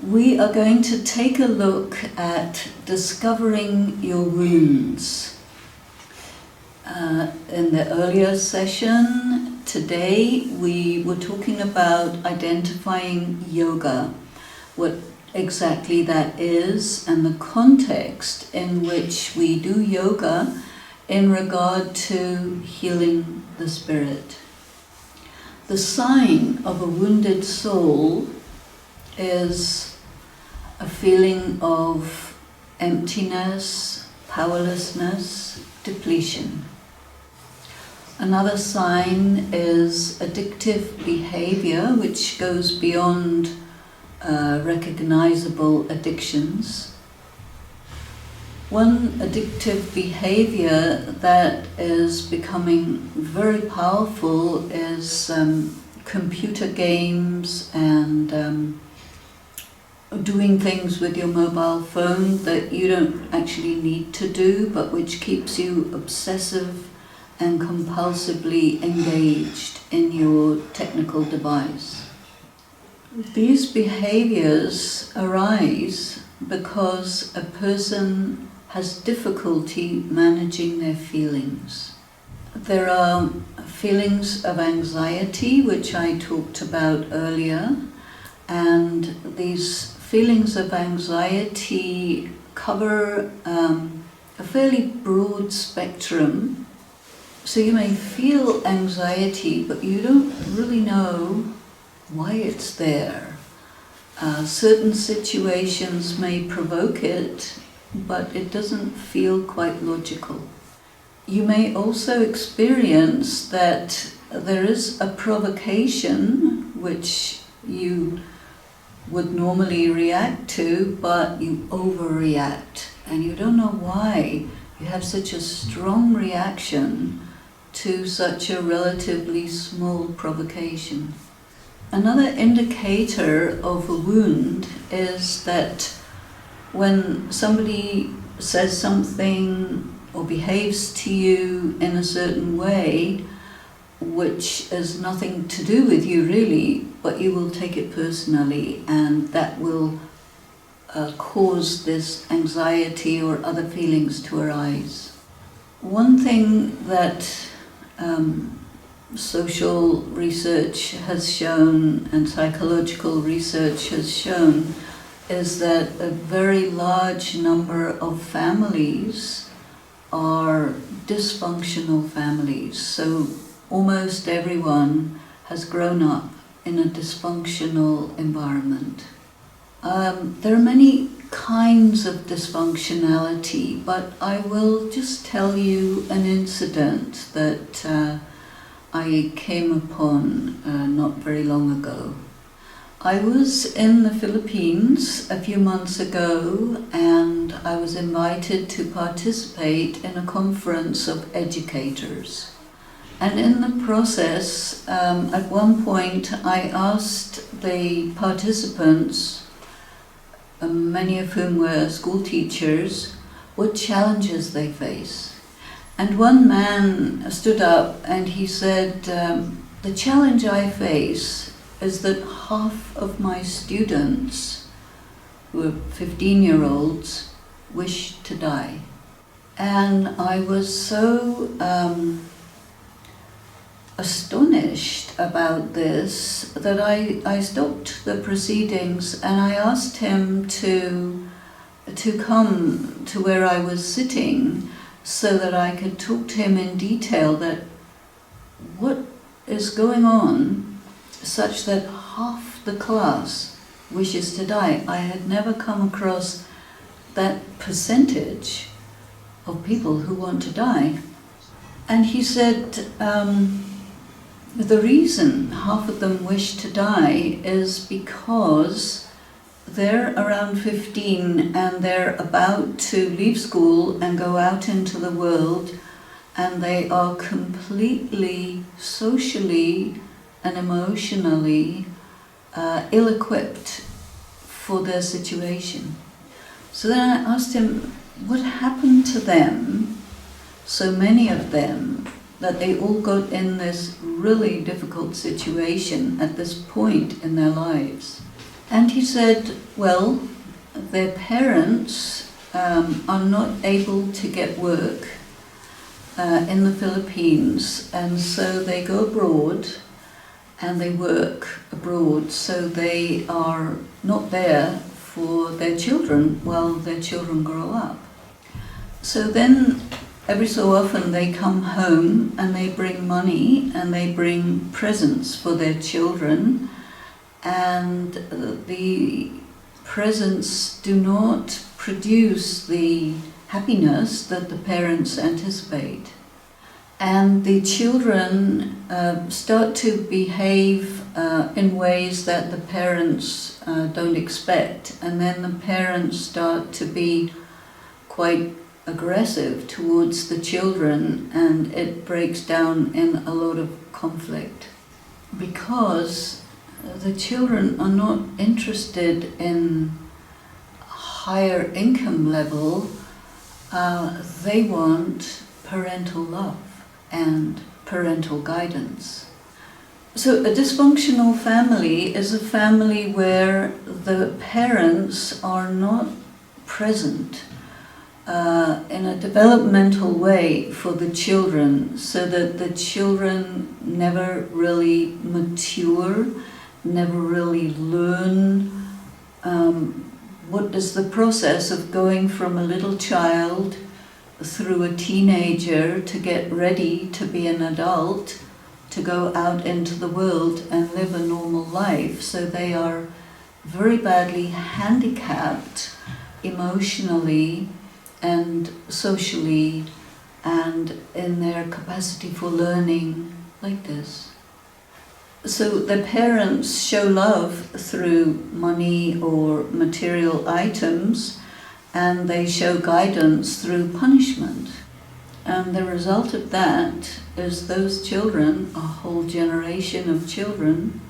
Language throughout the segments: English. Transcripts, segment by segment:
We are going to take a look at discovering your wounds. In the earlier session today, we were talking about identifying yoga, what exactly that is, and the context in which we do yoga in regard to healing the spirit. The sign of a wounded soul is a feeling of emptiness, powerlessness, depletion. Another sign is addictive behavior, which goes beyond recognizable addictions. One addictive behavior that is becoming very powerful is computer games and doing things with your mobile phone that you don't actually need to do, but which keeps you obsessive and compulsively engaged in your technical device. These behaviors arise because a person has difficulty managing their feelings. There are feelings of anxiety, which I talked about earlier, and these feelings of anxiety cover a fairly broad spectrum. So you may feel anxiety, but you don't really know why it's there. Certain situations may provoke it, but it doesn't feel quite logical. You may also experience that there is a provocation which you would normally react to, but you overreact, and you don't know why you have such a strong reaction to such a relatively small provocation. Another indicator of a wound is that when somebody says something or behaves to you in a certain way, which has nothing to do with you really, but you will take it personally, and that will cause this anxiety or other feelings to arise. One thing that social research has shown and psychological research has shown is that a very large number of families are dysfunctional families. So almost everyone has grown up in a dysfunctional environment. There are many kinds of dysfunctionality, but I will just tell you an incident that I came upon not very long ago. I was in the Philippines a few months ago, and I was invited to participate in a conference of educators. And in the process, at one point I asked the participants, many of whom were school teachers, what challenges they face. And one man stood up and he said, the challenge I face is that half of my students, who are 15-year-olds, wish to die. And I was so astonished about this that I stopped the proceedings and I asked him to come to where I was sitting so that I could talk to him in detail that what is going on such that half the class wishes to die. I had never come across that percentage of people who want to die. And he said, the reason half of them wish to die is because they're around 15 and they're about to leave school and go out into the world, and they are completely socially and emotionally ill-equipped for their situation. So then I asked him, what happened to them, so many of them, that they all got in this really difficult situation at this point in their lives? And he said, well, their parents are not able to get work in the Philippines, and so they go abroad and they work abroad, so they are not there for their children while their children grow up. So then every so often they come home and they bring money and they bring presents for their children, and the presents do not produce the happiness that the parents anticipate. And the children start to behave in ways that the parents don't expect, and then the parents start to be quite aggressive towards the children, and it breaks down in a lot of conflict. Because the children are not interested in higher income level, they want parental love and parental guidance. So a dysfunctional family is a family where the parents are not present in a developmental way for the children, so that the children never really mature, never really learn what is the process of going from a little child through a teenager to get ready to be an adult, to go out into the world and live a normal life. So they are very badly handicapped emotionally and socially and in their capacity for learning like this. So the parents show love through money or material items, and they show guidance through punishment. And the result of that is those children, a whole generation of children,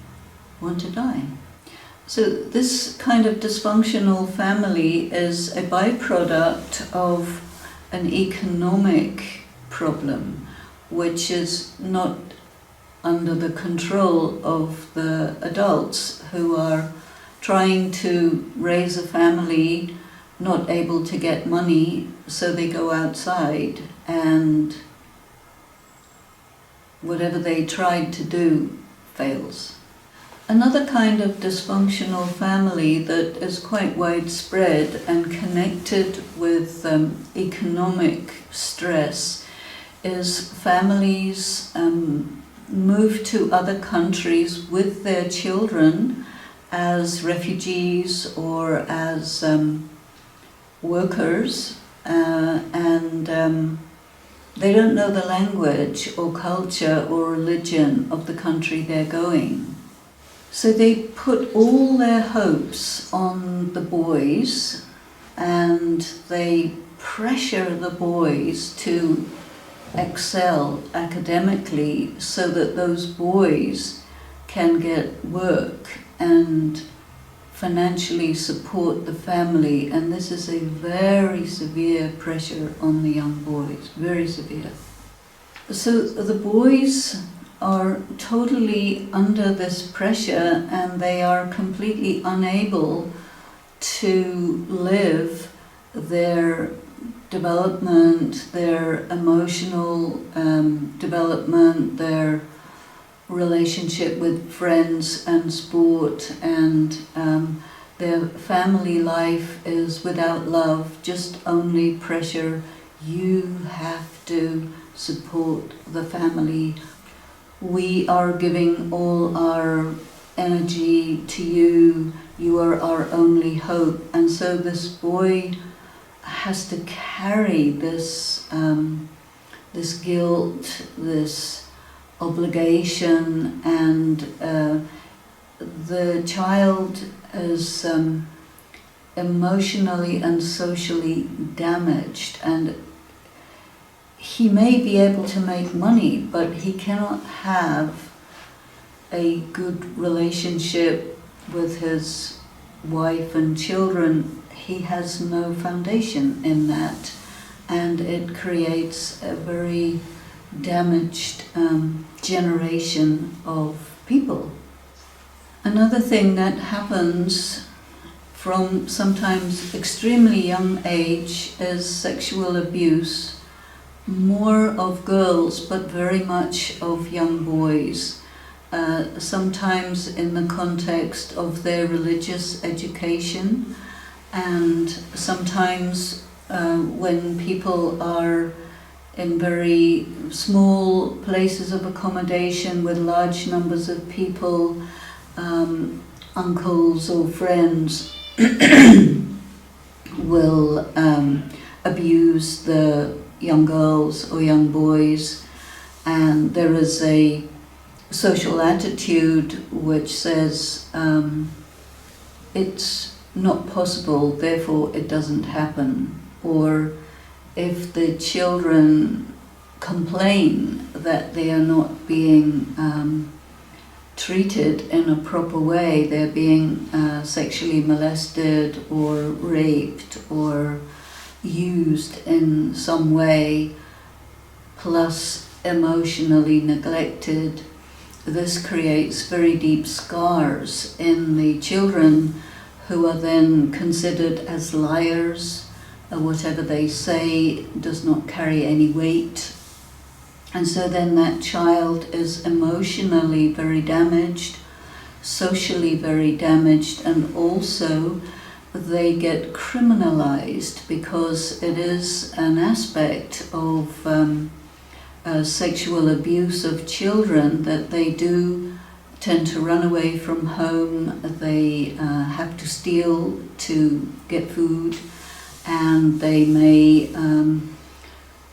want to die. So this kind of dysfunctional family is a byproduct of an economic problem, which is not under the control of the adults who are trying to raise a family, not able to get money, so they go outside, and whatever they tried to do fails. Another kind of dysfunctional family that is quite widespread and connected with economic stress is families move to other countries with their children as refugees or as workers, and they don't know the language or culture or religion of the country they're going. So they put all their hopes on the boys, and they pressure the boys to excel academically so that those boys can get work and financially support the family. And this is a very severe pressure on the young boys, very severe. So the boys are totally under this pressure, and they are completely unable to live their development, their emotional development, their relationship with friends and sport, and their family life is without love, just only pressure. You have to support the family. We are giving all our energy to you. You are our only hope. And so this boy has to carry this this guilt, this obligation, and the child is emotionally and socially damaged, and he may be able to make money, but he cannot have a good relationship with his wife and children. He has no foundation in that, and it creates a very damaged generation of people. Another thing that happens from sometimes extremely young age is sexual abuse, more of girls but very much of young boys, sometimes in the context of their religious education, and sometimes when people are in very small places of accommodation with large numbers of people, uncles or friends will abuse the young girls or young boys, and there is a social attitude which says it's not possible, therefore it doesn't happen. Or if the children complain that they are not being treated in a proper way, they're being sexually molested or raped or used in some way, plus emotionally neglected, this creates very deep scars in the children, who are then considered as liars. Whatever they say does not carry any weight. And so then that child is emotionally very damaged, socially very damaged, and also they get criminalized because it is an aspect of sexual abuse of children that they do tend to run away from home, they have to steal to get food, and they may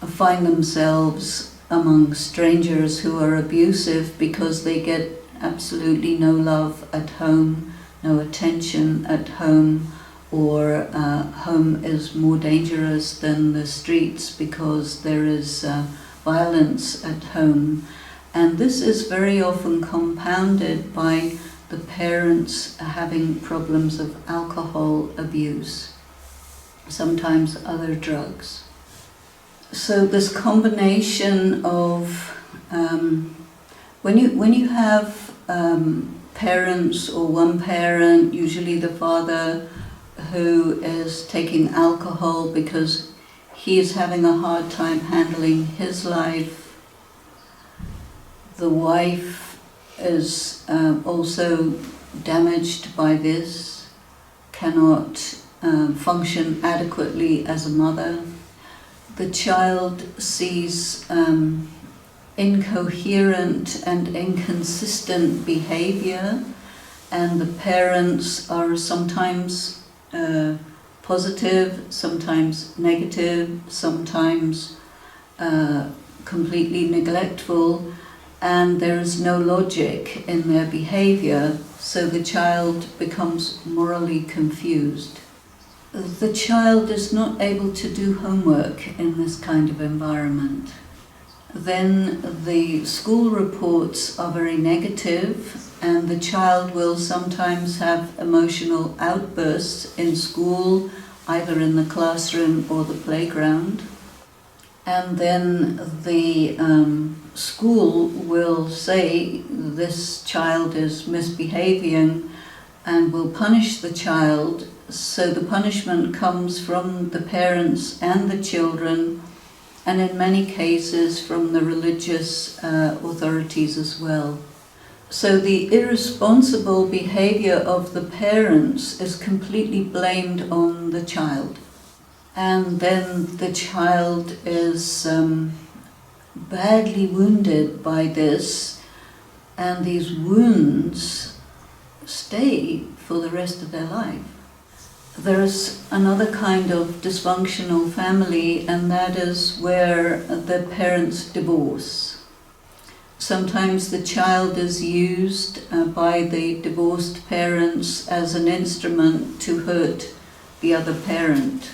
find themselves among strangers who are abusive because they get absolutely no love at home, no attention at home, or home is more dangerous than the streets because there is violence at home. And this is very often compounded by the parents having problems of alcohol abuse, sometimes other drugs. So this combination of when you have parents or one parent, usually the father, who is taking alcohol because he is having a hard time handling his life, the wife is also damaged by this, cannot function adequately as a mother. The child sees incoherent and inconsistent behavior, and the parents are sometimes positive, sometimes negative, sometimes completely neglectful, and there is no logic in their behavior, so the child becomes morally confused. The child is not able to do homework in this kind of environment. Then the school reports are very negative, and the child will sometimes have emotional outbursts in school, either in the classroom or the playground. And then the school will say this child is misbehaving and will punish the child. So the punishment comes from the parents and the children, and in many cases from the religious authorities as well. So the irresponsible behavior of the parents is completely blamed on the child. And then the child is badly wounded by this, and these wounds stay for the rest of their life. There is another kind of dysfunctional family, and that is where the parents divorce. Sometimes the child is used by the divorced parents as an instrument to hurt the other parent.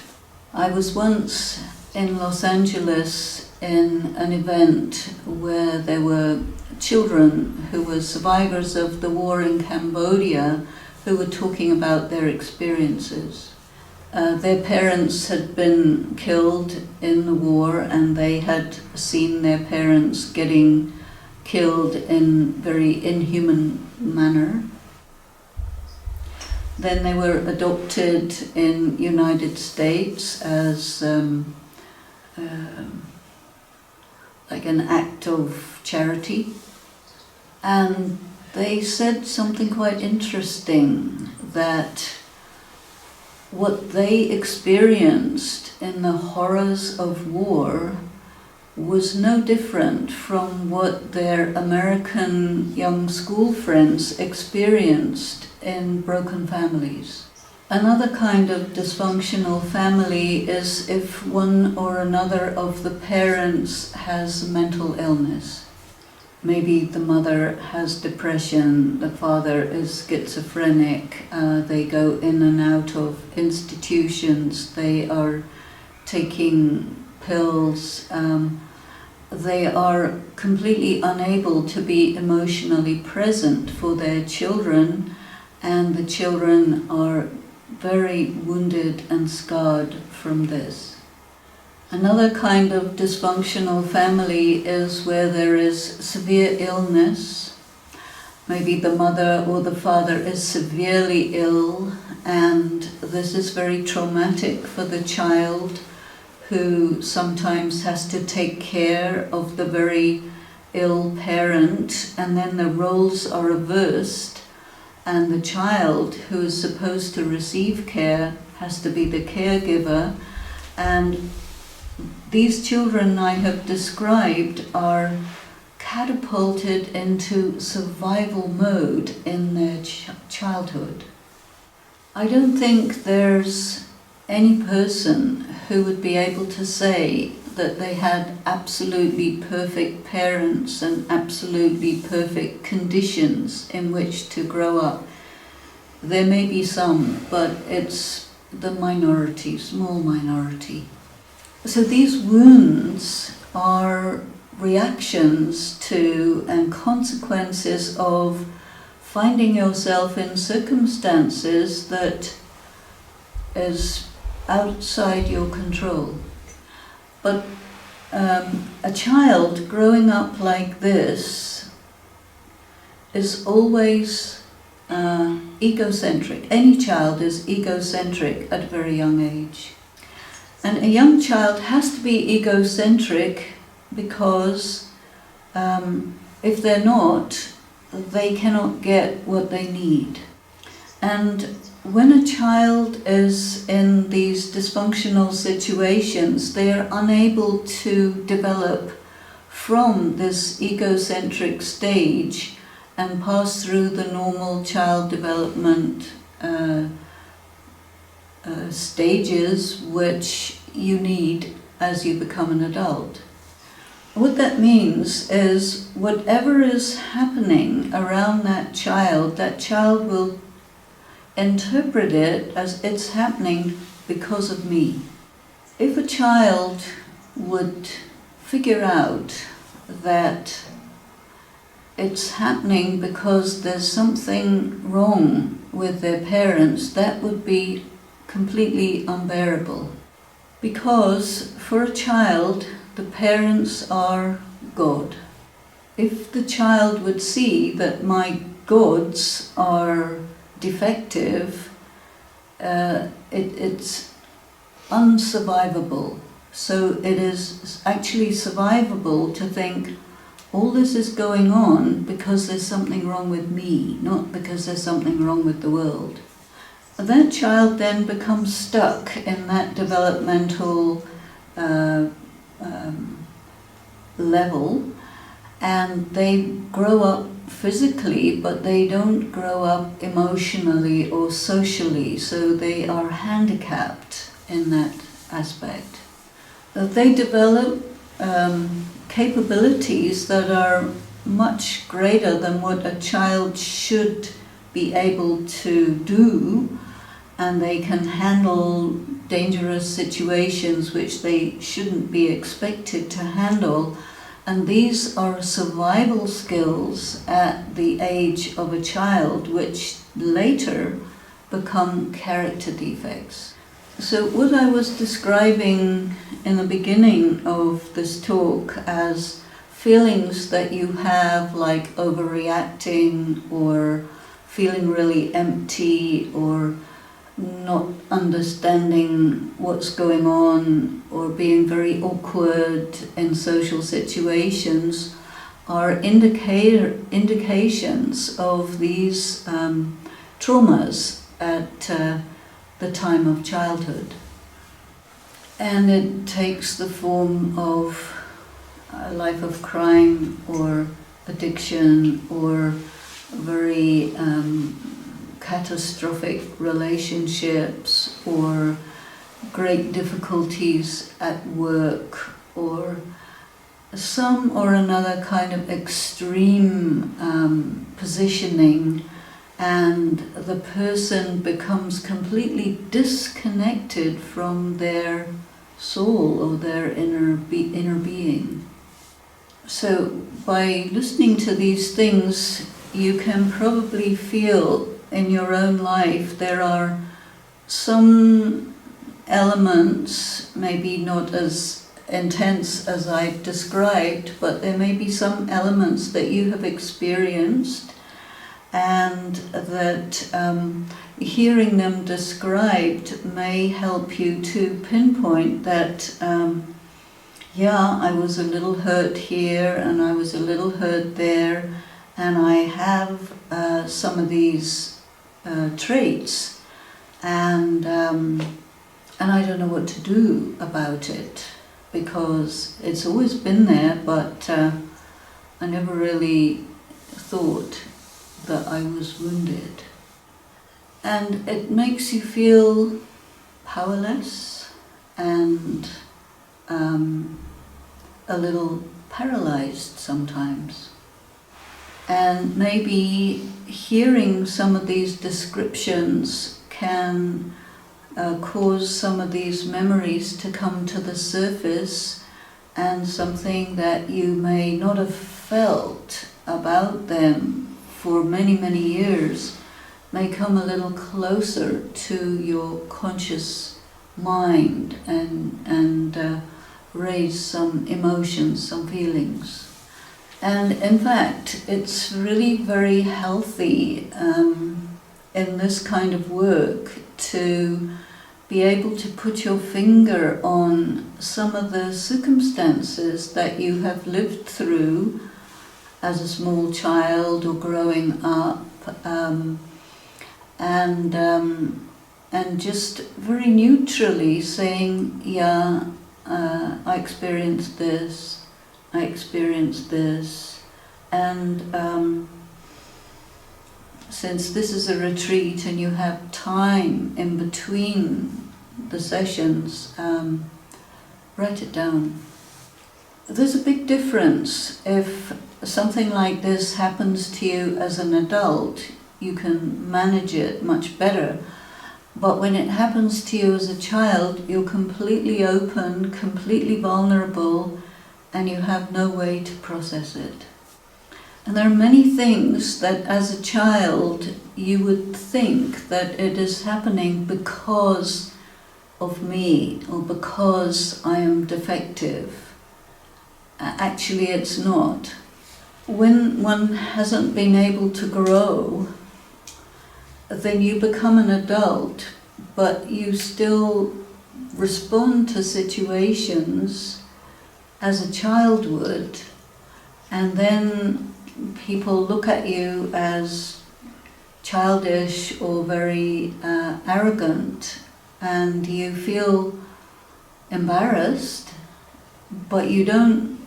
I was once in Los Angeles in an event where there were children who were survivors of the war in Cambodia who were talking about their experiences. Their parents had been killed in the war, and they had seen their parents getting killed in very inhuman manner. Then they were adopted in United States as like an act of charity. And they said something quite interesting, that what they experienced in the horrors of war was no different from what their American young school friends experienced in broken families. Another kind of dysfunctional family is if one or another of the parents has mental illness. Maybe the mother has depression, the father is schizophrenic, they go in and out of institutions, they are taking pills, they are completely unable to be emotionally present for their children, and the children are very wounded and scarred from this. Another kind of dysfunctional family is where there is severe illness. Maybe the mother or the father is severely ill, and this is very traumatic for the child, who sometimes has to take care of the very ill parent, and then the roles are reversed, and the child who is supposed to receive care has to be the caregiver. And these children I have described are catapulted into survival mode in their childhood. I don't think there's any person who would be able to say that they had absolutely perfect parents and absolutely perfect conditions in which to grow up. There may be some, but it's the minority, small minority. So these wounds are reactions to and consequences of finding yourself in circumstances that is outside your control. But a child growing up like this is always egocentric. Any child is egocentric at a very young age. And a young child has to be egocentric because if they're not, they cannot get what they need. And when a child is in these dysfunctional situations, they are unable to develop from this egocentric stage and pass through the normal child development stages which you need as you become an adult. What that means is whatever is happening around that child will interpret it as it's happening because of me. If a child would figure out that it's happening because there's something wrong with their parents, that would be completely unbearable. Because for a child, the parents are God. If the child would see that my gods are defective, it's unsurvivable. So it is actually survivable to think, all this is going on because there's something wrong with me, not because there's something wrong with the world. That child then becomes stuck in that developmental level, and they grow up physically, but they don't grow up emotionally or socially, so they are handicapped in that aspect. They develop capabilities that are much greater than what a child should be able to do, and they can handle dangerous situations which they shouldn't be expected to handle. And these are survival skills at the age of a child, which later become character defects. So what I was describing in the beginning of this talk as feelings that you have, like overreacting or feeling really empty or not understanding what's going on or being very awkward in social situations are indications of these traumas at the time of childhood. And it takes the form of a life of crime or addiction or very catastrophic relationships or great difficulties at work or some or another kind of extreme positioning, and the person becomes completely disconnected from their soul or their inner being. So by listening to these things, you can probably feel in your own life there are some elements, maybe not as intense as I've described, but there may be some elements that you have experienced, and that hearing them described may help you to pinpoint that I was a little hurt here and I was a little hurt there, and I have some of these traits, and I don't know what to do about it, because it's always been there, but I never really thought that I was wounded. And it makes you feel powerless and a little paralyzed sometimes. And maybe hearing some of these descriptions can cause some of these memories to come to the surface, and something that you may not have felt about them for many, many years may come a little closer to your conscious mind and raise some emotions, some feelings. And in fact, it's really very healthy in this kind of work to be able to put your finger on some of the circumstances that you have lived through as a small child or growing up, and just very neutrally saying, I experienced this, and since this is a retreat and you have time in between the sessions, write it down. There's a big difference. If something like this happens to you as an adult, you can manage it much better. But when it happens to you as a child, you're completely open, completely vulnerable, and you have no way to process it. And there are many things that as a child you would think that it is happening because of me or because I am defective. Actually, it's not. When one hasn't been able to grow, then you become an adult, but you still respond to situations as a child would, and then people look at you as childish or very arrogant, and you feel embarrassed, but you don't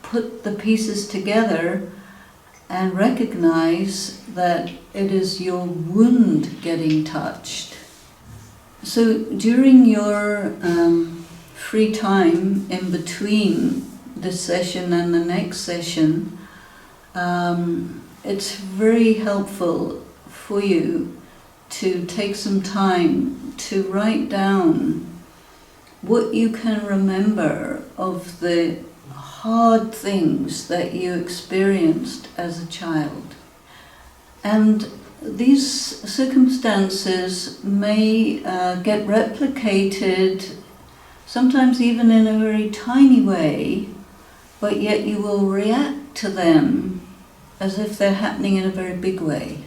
put the pieces together and recognize that it is your wound getting touched. So during your free time in between this session and the next session, it's very helpful for you to take some time to write down what you can remember of the hard things that you experienced as a child. And these circumstances may get replicated, sometimes even in a very tiny way, but yet you will react to them as if they're happening in a very big way.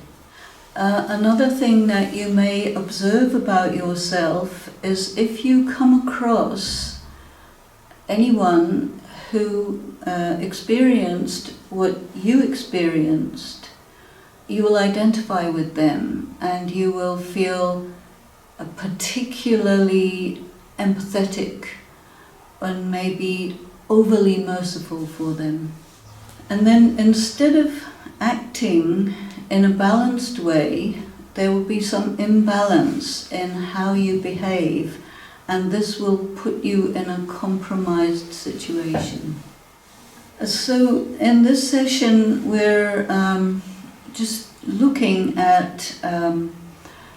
Another thing that you may observe about yourself is if you come across anyone who experienced what you experienced, you will identify with them and you will feel particularly empathetic and maybe overly merciful for them. And then instead of acting in a balanced way, there will be some imbalance in how you behave, and this will put you in a compromised situation. So in this session we're just looking at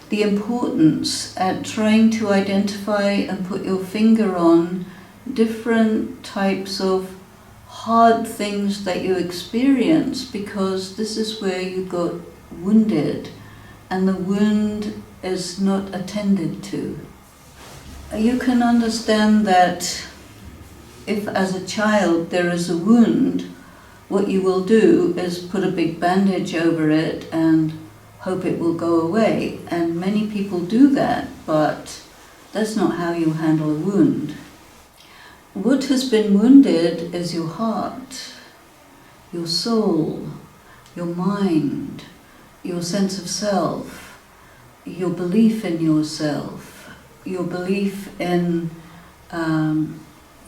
the importance at trying to identify and put your finger on different types of hard things that you experience, because this is where you got wounded and the wound is not attended to. You can understand that if as a child there is a wound, what you will do is put a big bandage over it and hope it will go away. And many people do that, but that's not how you handle a wound. What has been wounded is your heart, your soul, your mind, your sense of self, your belief in yourself, your belief in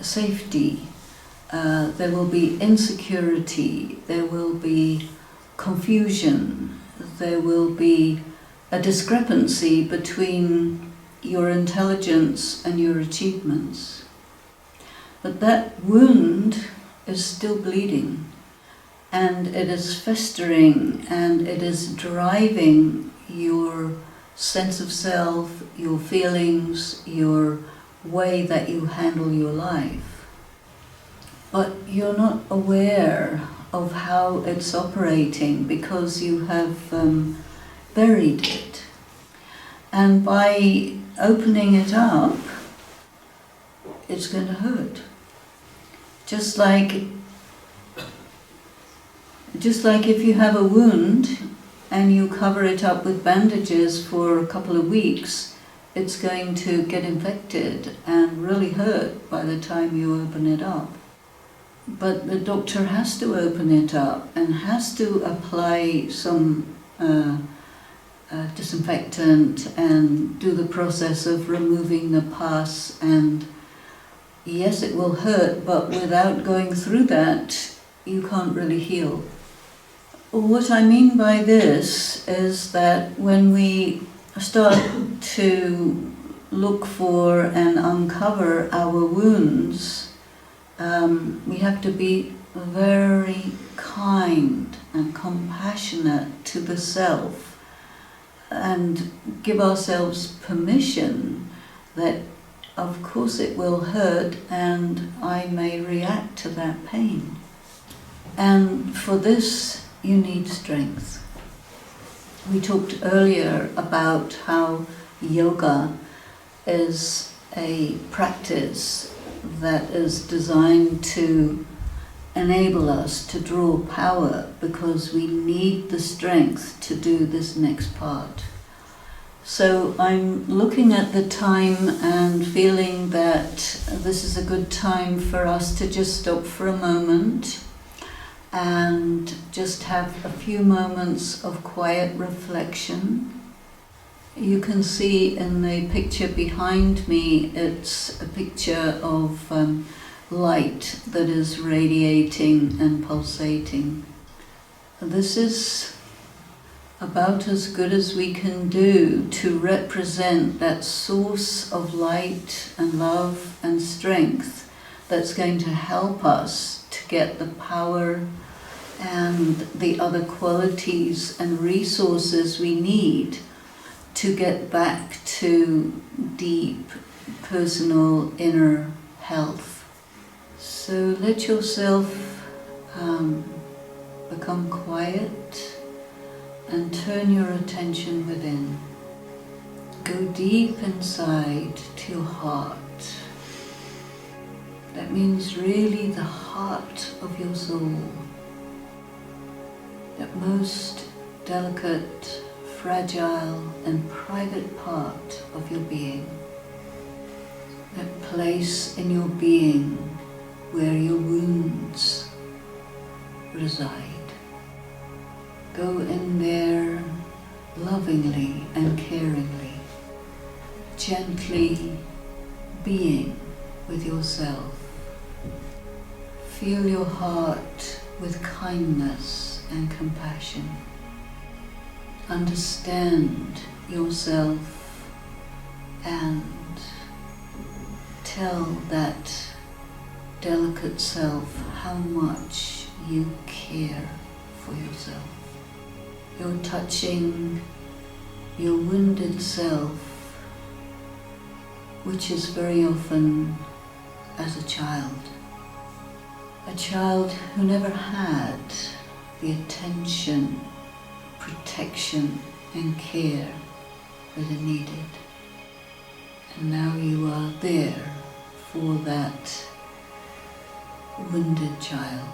safety. There will be insecurity, there will be confusion, there will be a discrepancy between your intelligence and your achievements. But that wound is still bleeding, and it is festering, and it is driving your sense of self, your feelings, your way that you handle your life. But you're not aware of how it's operating because you have buried it. And by opening it up, it's going to hurt. Just like if you have a wound and you cover it up with bandages for a couple of weeks, it's going to get infected and really hurt by the time you open it up. But the doctor has to open it up and has to apply some disinfectant and do the process of removing the pus, and yes, it will hurt, but without going through that, you can't really heal. What I mean by this is that when we start to look for and uncover our wounds, we have to be very kind and compassionate to the self and give ourselves permission that of course it will hurt and I may react to that pain. And for this you need strength. We talked earlier about how yoga is a practice that is designed to enable us to draw power because we need the strength to do this next part. So I'm looking at the time and feeling that this is a good time for us to just stop for a moment and just have a few moments of quiet reflection. You can see in the picture behind me, it's a picture of light that is radiating and pulsating. This is about as good as we can do to represent that source of light and love and strength that's going to help us to get the power and the other qualities and resources we need to get back to deep personal inner health. So let yourself become quiet and turn your attention within. Go deep inside to your heart. That means really the heart of your soul. That most delicate, fragile and private part of your being, that place in your being where your wounds reside. Go in there lovingly and caringly, gently being with yourself. Feel your heart with kindness and compassion. Understand yourself and tell that delicate self how much you care for yourself. You're touching your wounded self, which is very often as a child who never had the attention, protection and care that it needed. And now you are there for that wounded child.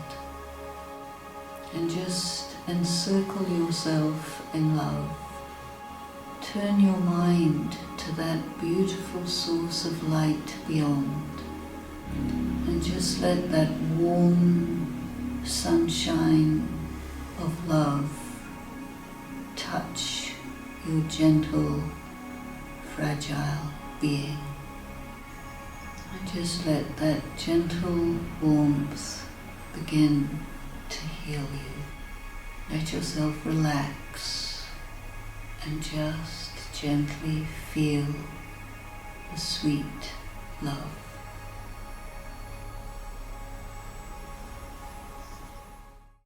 And just encircle yourself in love. Turn your mind to that beautiful source of light beyond. And just let that warm sunshine of love touch your gentle, fragile being. And just let that gentle warmth begin to heal you. Let yourself relax and just gently feel the sweet love.